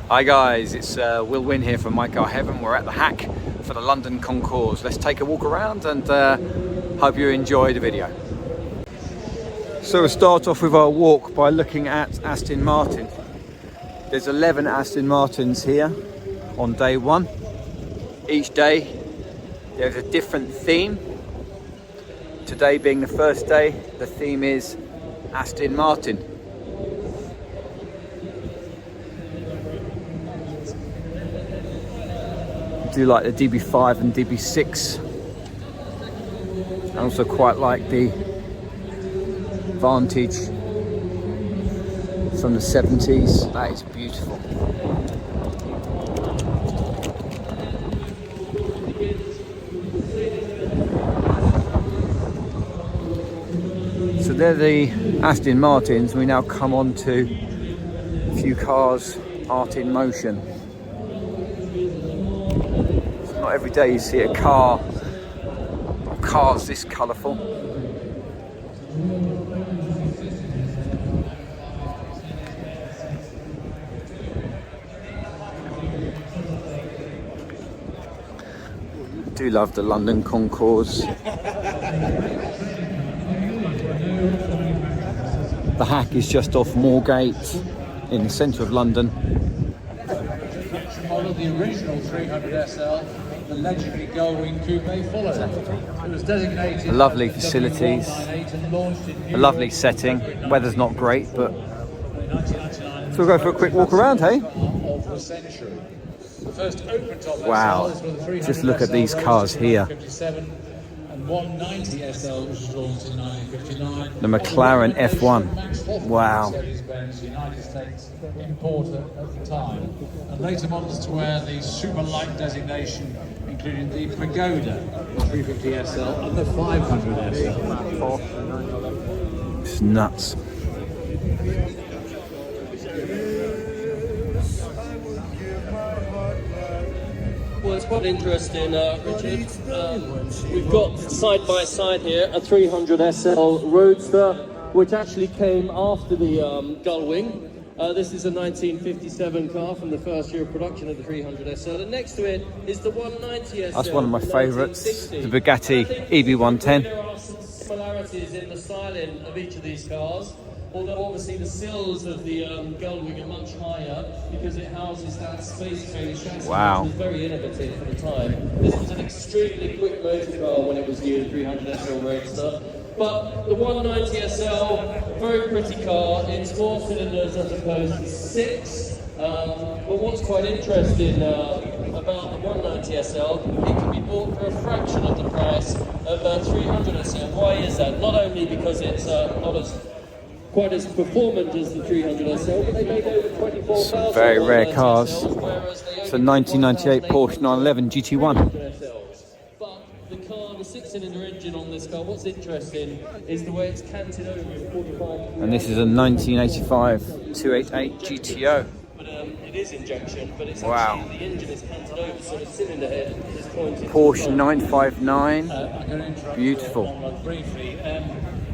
Hi guys, it's Will Wynn here from My Car Heaven. We're at the hack for the London Concours. Let's take a walk around and hope you enjoy the video. So we'll start off with our walk by looking at Aston Martin. There's 11 Aston Martins here on day one. Each day there's a different theme. Today being the first day, the theme is Aston Martin. I do like the DB5 and DB6. I also quite like the Vantage from the 70s. That is beautiful. So they're the Aston Martins. We now come on to a few cars, art in motion. It's not every day you see a car or cars this colourful. I do love the London Concours. The hack is just off Moorgate in the centre of London. Model the original 300 SL, the legendary Gullwing Coupe followed. It was designated Lovely facilities, a lovely setting. Weather's not great, but so we'll go for a quick walk around, hey? Wow, just look at these cars here. The McLaren F1. Wow. Mercedes-Benz United States importer at the time. And later models to wear the super light designation, including the Pagoda, the 350 SL and the 500 SL. It's nuts. Well, it's quite interesting, Richard. We've got side by side here a 300 SL Roadster, which actually came after the Gullwing. This is a 1957 car from the first year of production of the 300 SL, and next to it is the 190 SL. That's one of my favourites, the Bugatti EB110. There are some similarities in the styling of each of these cars. Although obviously the sills of the Gullwing are much higher because it houses that space-train chassis, wow, which was very innovative for the time. This was an extremely quick motor car when it was new, the 300 SL Roadster. But the 190 SL, very pretty car. It's 4 cylinders as opposed to 6. But what's quite interesting about the 190 SL, it can be bought for a fraction of the price of 300 SL. Why is that? Not only because it's not as quite as performant as the 300 SL, but they made over 24,000. Some very rare cars. It's a 1998 Porsche 911 GT1. But the car, the 6-cylinder engine on this car, what's interesting is the way it's canted over in 45. And this is a 1985 288 GTO. But it is injection, but it's wow, actually, the engine is canted over, so the cylinder head is pointed. Porsche 959. Beautiful. Briefly,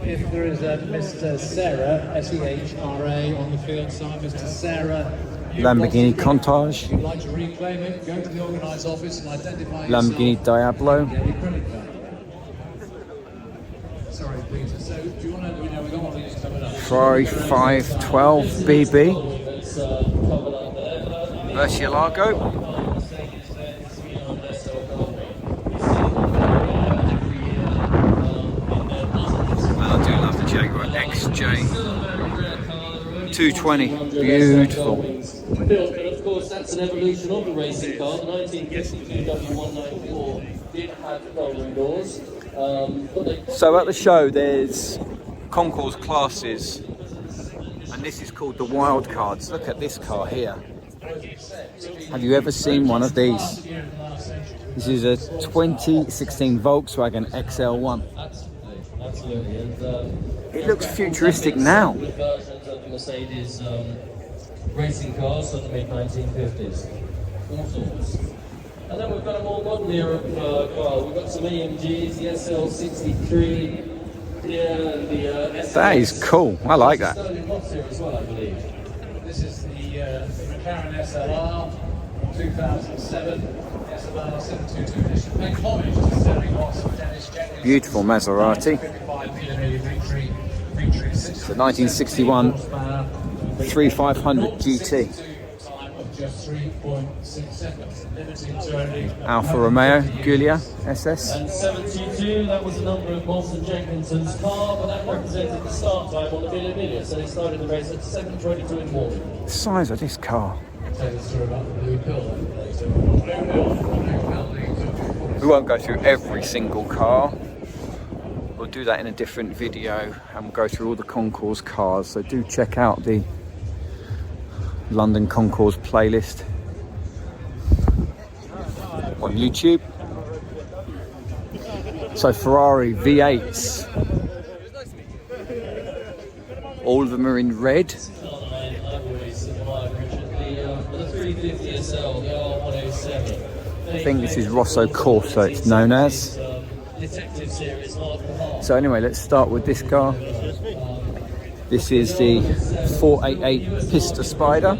if there is a Mr. Serra, S-E-H-R-A, on the field side, Mr. Serra, Lamborghini Countach. if you'd like to reclaim it, go to the organised office and identify Lamborghini Diablo. Sorry, Peter. So, do you want to, we've got one of these coming up. Ferrari 512 BB. Murcielago. I do love the Jaguar XJ 220, beautiful. But of course, that's an evolution of the racing car. The 1952 W194 did have folding doors. So at the show, there's concourse classes, and this is called the Wildcards. Look at this car here. Have you ever seen one of these? This is a 2016 Volkswagen XL1. Absolutely. And, it looks futuristic now. Versions of Mercedes racing cars from the mid-1950s. All sorts. And then we've got a more modern era car. We've got some AMGs, the SL63, the SL. That is cool. I like that. As well, I believe. This is the McLaren SLR 2007 SLR 722 edition. Pay homage to Sterling Moss and Dennis Jenkins. Beautiful Maserati. 55mm featuring It's a 1961 3500 GT. Time of just 3.6 seconds. Limited to only Alfa Romeo Giulia SS. And 72, that was the number of Moss Jenkinson's car, but that represented the start time on the Villa Villa, so they started the race at 7:22 in the morning. The size of this car. tell us about the blue pill. We won't go through every single car. We'll do that in a different video and we'll go through all the Concours cars. So do check out the London Concours playlist on YouTube. So Ferrari V8s. All of them are in red. The 350 SL, the R107. I think this is Rosso Corsa it's known as. Detective series, So anyway, let's start with this car. This is the 488 Pista Spider.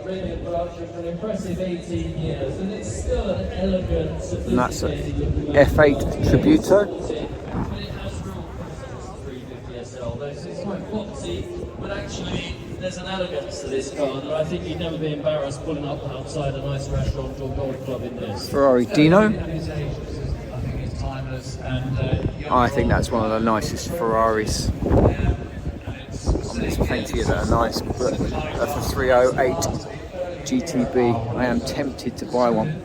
Brilliant production for an impressive 18 years, and it's still an elegant, And that's a sophisticated F8 Tributo. But it has real presence, 350 SL. It's quite foxy, but actually there's an elegance to this car that I think you'd never be embarrassed pulling up outside a nice restaurant or golf club in this. Ferrari Dino. I think it's timeless, and I think that's one of the nicest Ferraris. There's plenty that are nice, but for 308 GTB, I am tempted to buy one.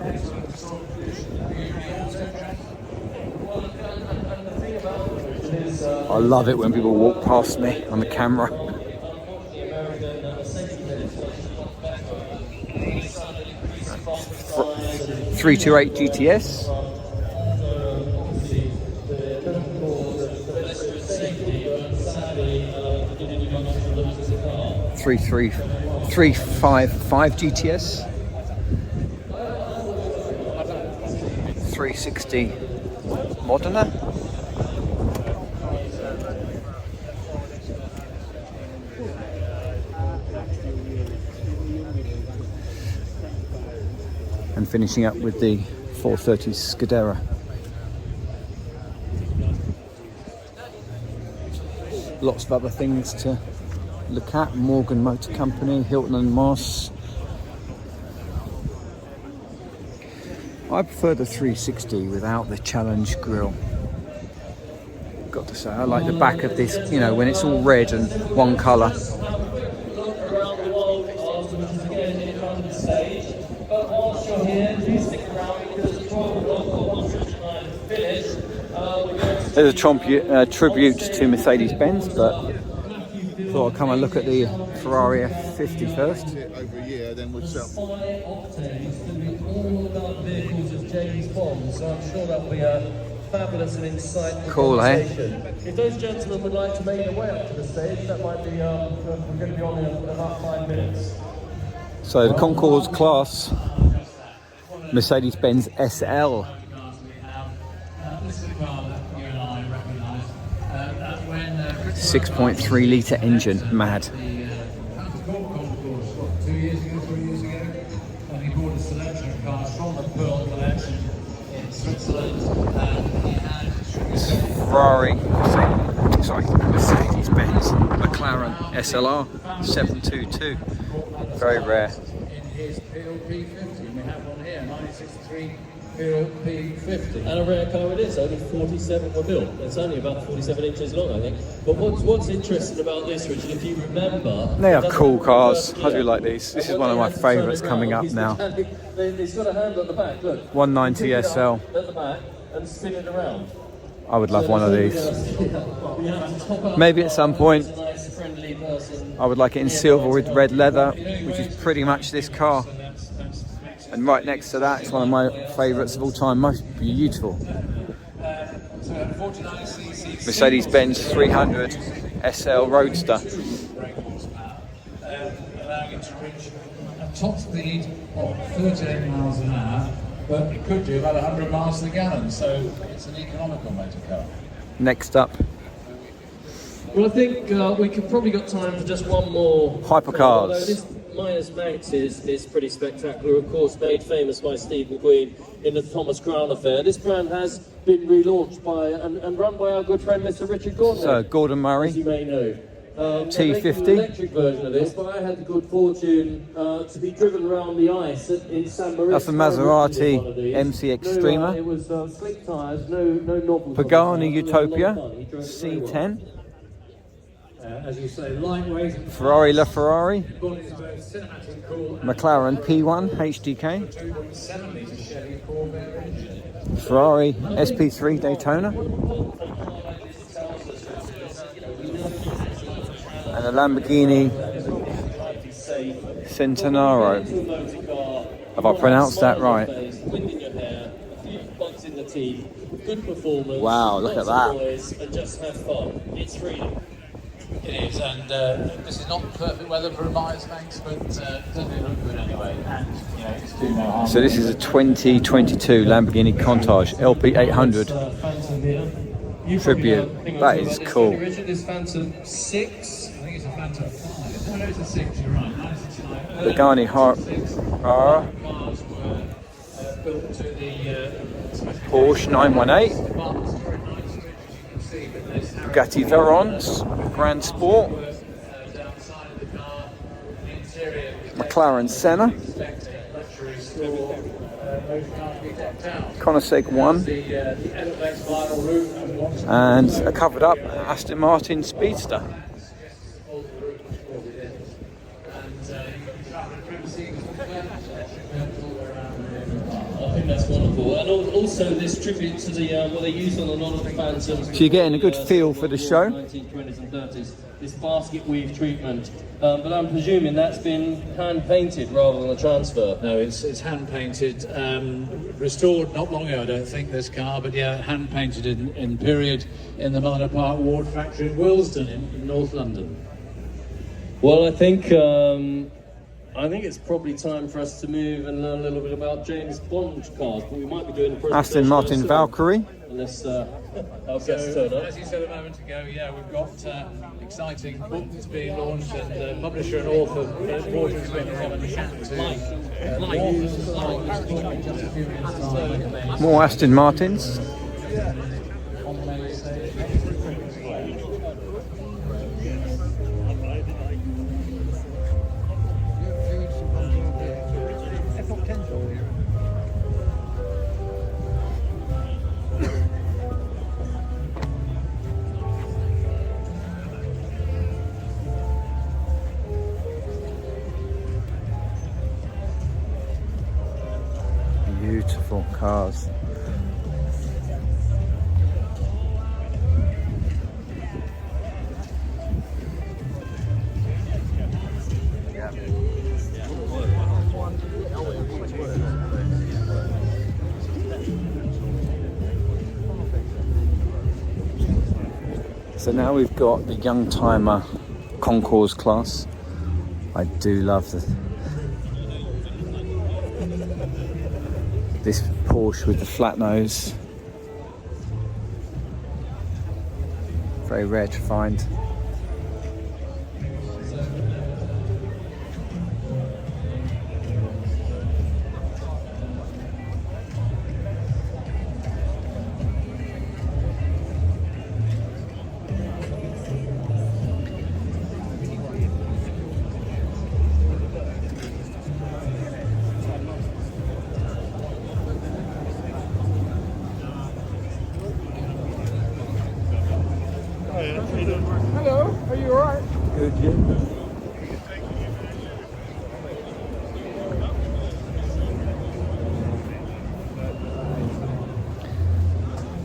I love it when people walk past me on the camera. 328 GTS. 355 GTS. 360 Modena. And finishing up with the 430 Scudera. Lots of other things to look at. Morgan Motor Company, Hilton and Moss. I prefer the 360 without the challenge grille. Got to say, I like the back of this, you know, when it's all red and one colour. There's a tribute to Mercedes-Benz, but thought I'd come and look at the Ferrari F50 first. Over a year, then we'll sell. Octane is going to be all about vehicles of James Bond, so I'm sure that'll be a fabulous and insightful Cool, eh? conversation. If those gentlemen would like to make their way up to the stage, that might be, we're going to be on in about 5 minutes. So the Concours Class, Mercedes-Benz SL. 6.3 litre engine, mad. Concours, 2 years ago, 3 years ago, and he bought a selection of cars from the Pearl collection in Switzerland, and he had Ferrari, Mercedes-Benz McLaren SLR 722, very rare. in his PLP50, and we have one here, 1963 PLP50. And a rare car it is, only 47 were built. It's only about 47 inches long, I think. But what's interesting about this, Richard, if you remember... They are cool cars, I do like these. This is one of my favourites coming up now. It's got a handle at the back, look. 190 SL. At the back and spin it around. I would love one of these. Maybe at some point. I would like it in silver with red leather, which is pretty much this car. And right next to that, it's one of my favourites of all time, most beautiful. Mercedes-Benz 300 SL Roadster. Allowing it to reach a top speed of 38 miles an hour, but it could do about 100 miles to the gallon, so it's an economical motor car. Next up, Well, I think we could probably got time for just one more. Hypercars. Although this Minus Manx is pretty spectacular, of course, made famous by Steve McQueen in the Thomas Crown affair. This brand has been relaunched by and run by our good friend Mr. Richard Gordon. So Gordon Murray, as you may know. T50. An electric version of this, but I had the good fortune to be driven around the ice in San Marino. That's the Maserati MC Extrema. It was slick tyres, no knobbles. Pagani Utopia C10. As you say, lightweight. Ferrari LaFerrari. Body is both cinematic cool and McLaren P1 HDK. 2.7 litre Chevy Corvair engine. Ferrari SP3 Daytona. And a Lamborghini Centenaro. Have I pronounced that right? Wind in your hair, a few bugs in the teeth, good performance. Wow, look at that. Noise, and just have fun. It's freedom. It is, and this is not perfect weather for a Myers Banks, but it doesn't look good anyway. And you know, it's doing no harm. So this is a 2022 Lamborghini Countach LP 800 tribute. That is cool. Richard, this Phantom 6. I think it's a Phantom 5. No, it's a 6. You're right. 969. Pagani Cars were built to the Porsche 918. Bugatti Veyrons Grand Sport. McLaren Senna. Connoisseur 1. And a covered up Aston Martin Speedster. I think that's wonderful. And also this tribute to the what they use on a lot of the Phantoms. So you're getting a good feel for the show. 1920s and 30s. This basket weave treatment. But I'm presuming that's been hand painted rather than a transfer. No, it's hand painted, restored not long ago, I don't think, this car, but yeah, hand painted in period in the Minor Park Ward factory in Willesden in North London. Well, I think it's probably time for us to move and learn a little bit about James Bond cars, but we might be doing a presentation Aston Martin soon, Valkyrie. unless our guests turn up. As you said a moment ago, yeah, we've got exciting book that's being launched, and publisher and author Roger is going to come and chat to More Aston Martins. Beautiful cars. So now we've got the Youngtimer Concours Class. I do love this Porsche with the flat nose. Very rare to find. Hello, are you alright? Good, yeah.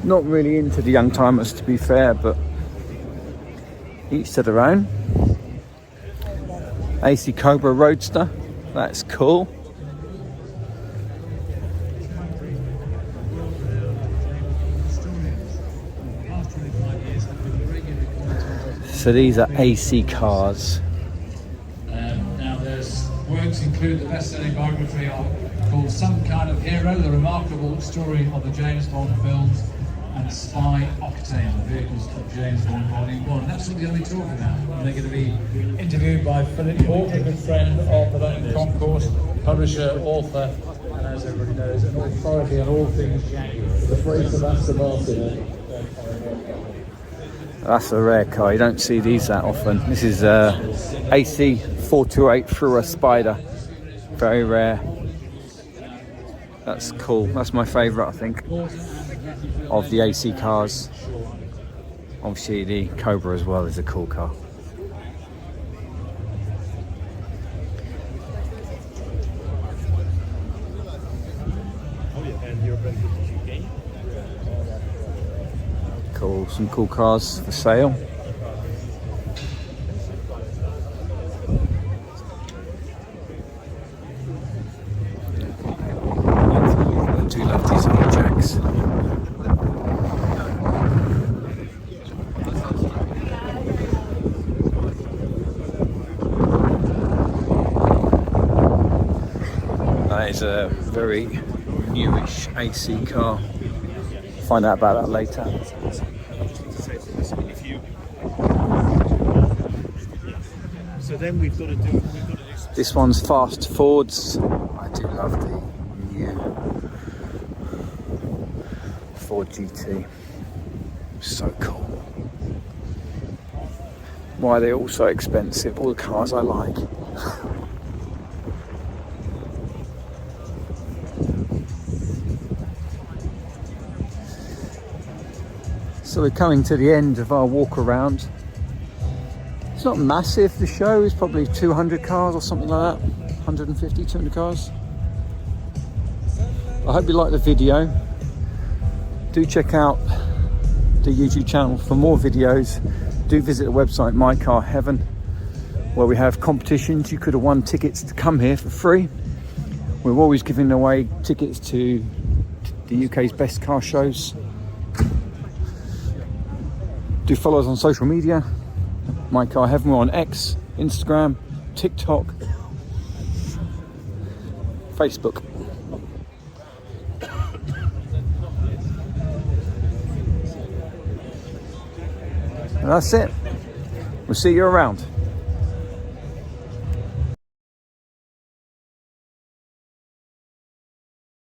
Not really into the Youngtimers, to be fair, but each to their own. AC Cobra Roadster, that's cool. So these are AC cars. Now there's works include the best-selling biography called Some Kind of Hero, the remarkable story of the James Bond films, and Spy Octane, the vehicles of James Bond Volume 1. That's what we're going to be talking about. And they're going to be interviewed by Philip Hall, a good friend of the London Concours, publisher, author, and as everybody knows, an authority on all things Jaguar. The phrase of Aston Martin. That's a rare car, you don't see these that often. This is AC 428 through a Spider. Very rare. That's cool. That's my favourite, I think, of the AC cars. Obviously the Cobra as well is a cool car. Cool, some cool cars for sale. I do love these old Jacks. That is a very newish AC car. Find out about that later. So then we've got to do. This one's fast Fords. I do love the new Ford GT. So cool. Why are they all so expensive? All the cars I like. So we're coming to the end of our walk around. It's not massive, the show is probably 200 cars or something like that. 150, 200 cars. I hope you like the video. Do check out the YouTube channel for more videos. Do visit the website My Car Heaven, where we have competitions. You could have won tickets to come here for free. We're always giving away tickets to the UK's best car shows. Do follow us on social media. My Car Heaven. We're on X, Instagram, TikTok, Facebook. And that's it. We'll see you around.